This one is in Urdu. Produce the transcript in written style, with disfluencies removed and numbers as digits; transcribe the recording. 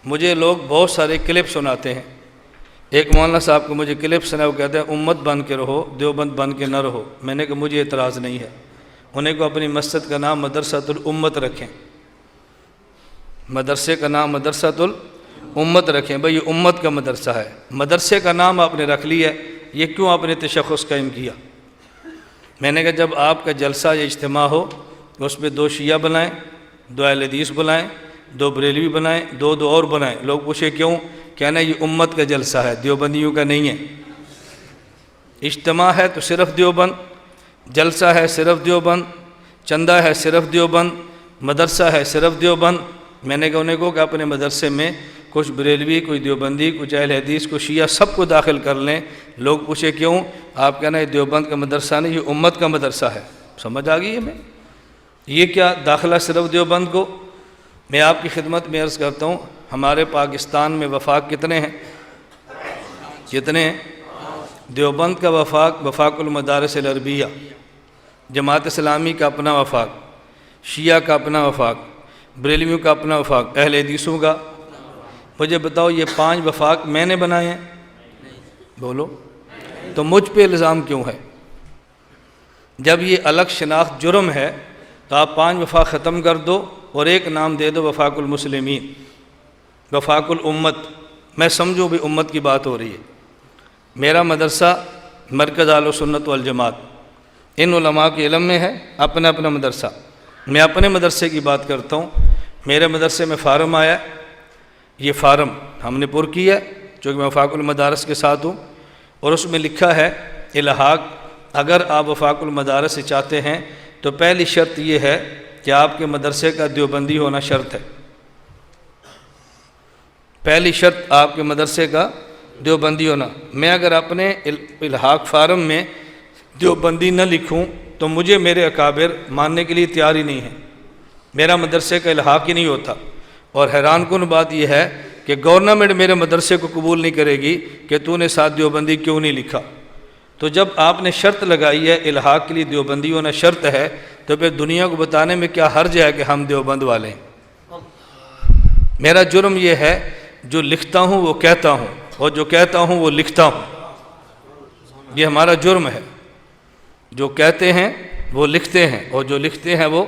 مجھے لوگ بہت سارے کلپ سناتے ہیں. ایک مولانا صاحب کو مجھے کلپ سنا، وہ کہتے ہیں امت بن کے رہو، دیوبند بن کے نہ رہو. میں نے کہا مجھے اعتراض نہیں ہے. انہیں کو اپنی مسجد کا نام مدرسۃ الامت رکھیں، مدرسے کا نام مدرسۃ الامت رکھیں. بھئی یہ امت کا مدرسہ ہے. مدرسے کا نام آپ نے رکھ لیا، یہ کیوں آپ نے تشخص قائم کیا؟ میں نے کہا جب آپ کا جلسہ یا اجتماع ہو اس میں 2 شیعہ بنائیں، 2 اہل حدیث بنائیں، 2 بریلوی بنائیں، 2 اور بنائیں. لوگ پوچھے کیوں؟ کہنا یہ امت کا جلسہ ہے، دیوبندیوں کا نہیں ہے. اجتماع ہے تو صرف دیوبند، جلسہ ہے صرف دیوبند، چندہ ہے صرف دیوبند، مدرسہ ہے صرف دیوبند. میں نے کہا انہیں کو کہ اپنے مدرسے میں کچھ بریلوی، کوئی دیوبندی، کچھ اہل حدیث، کچھ شیعہ، سب کو داخل کر لیں. لوگ پوچھے کیوں؟ آپ کہنا یہ دیوبند کا مدرسہ نہیں، یہ امت کا مدرسہ ہے. سمجھ آ گئی ہے؟ میں یہ کیا داخلہ صرف دیوبند کو؟ میں آپ کی خدمت میں عرض کرتا ہوں، ہمارے پاکستان میں وفاق کتنے ہیں؟ کتنے ہیں؟ دیوبند کا وفاق المدارس العربیہ، جماعت اسلامی کا اپنا وفاق، شیعہ کا اپنا وفاق، بریلویوں کا اپنا وفاق، اہل حدیثوں کا. مجھے بتاؤ یہ 5 وفاق میں نے بنائے ہیں؟ بولو. تو مجھ پہ الزام کیوں ہے؟ جب یہ الگ شناخت جرم ہے تو آپ 5 وفاق ختم کر دو اور ایک نام دے دو وفاق المسلمین، وفاق الامت. میں سمجھوں بھی امت کی بات ہو رہی ہے. میرا مدرسہ مرکز اہل سنت والجماعت، ان علماء کے علم میں ہے اپنا اپنا مدرسہ. میں اپنے مدرسے کی بات کرتا ہوں. میرے مدرسے میں فارم آیا، یہ فارم ہم نے پر کیا چونکہ میں وفاق المدارس کے ساتھ ہوں، اور اس میں لکھا ہے الحاق. اگر آپ وفاق المدارس سے چاہتے ہیں تو پہلی شرط یہ ہے کہ آپ کے مدرسے کا دیوبندی ہونا شرط ہے. پہلی شرط آپ کے مدرسے کا دیوبندی ہونا. میں اگر اپنے الحاق فارم میں دیوبندی نہ لکھوں تو مجھے میرے اکابر ماننے کے لیے تیار ہی نہیں ہے. میرا مدرسے کا الحاق ہی نہیں ہوتا. اور حیران کن بات یہ ہے کہ گورنمنٹ میرے مدرسے کو قبول نہیں کرے گی کہ تو نے ساتھ دیوبندی کیوں نہیں لکھا. تو جب آپ نے شرط لگائی ہے الحاق کے لیے دیوبندی ہونا شرط ہے، تو پھر دنیا کو بتانے میں کیا حرج ہے کہ ہم دیوبند والے ہیں؟ میرا جرم یہ ہے جو لکھتا ہوں وہ کہتا ہوں، اور جو کہتا ہوں وہ لکھتا ہوں. یہ ہمارا جرم ہے. جو کہتے ہیں وہ لکھتے ہیں، اور جو لکھتے ہیں وہ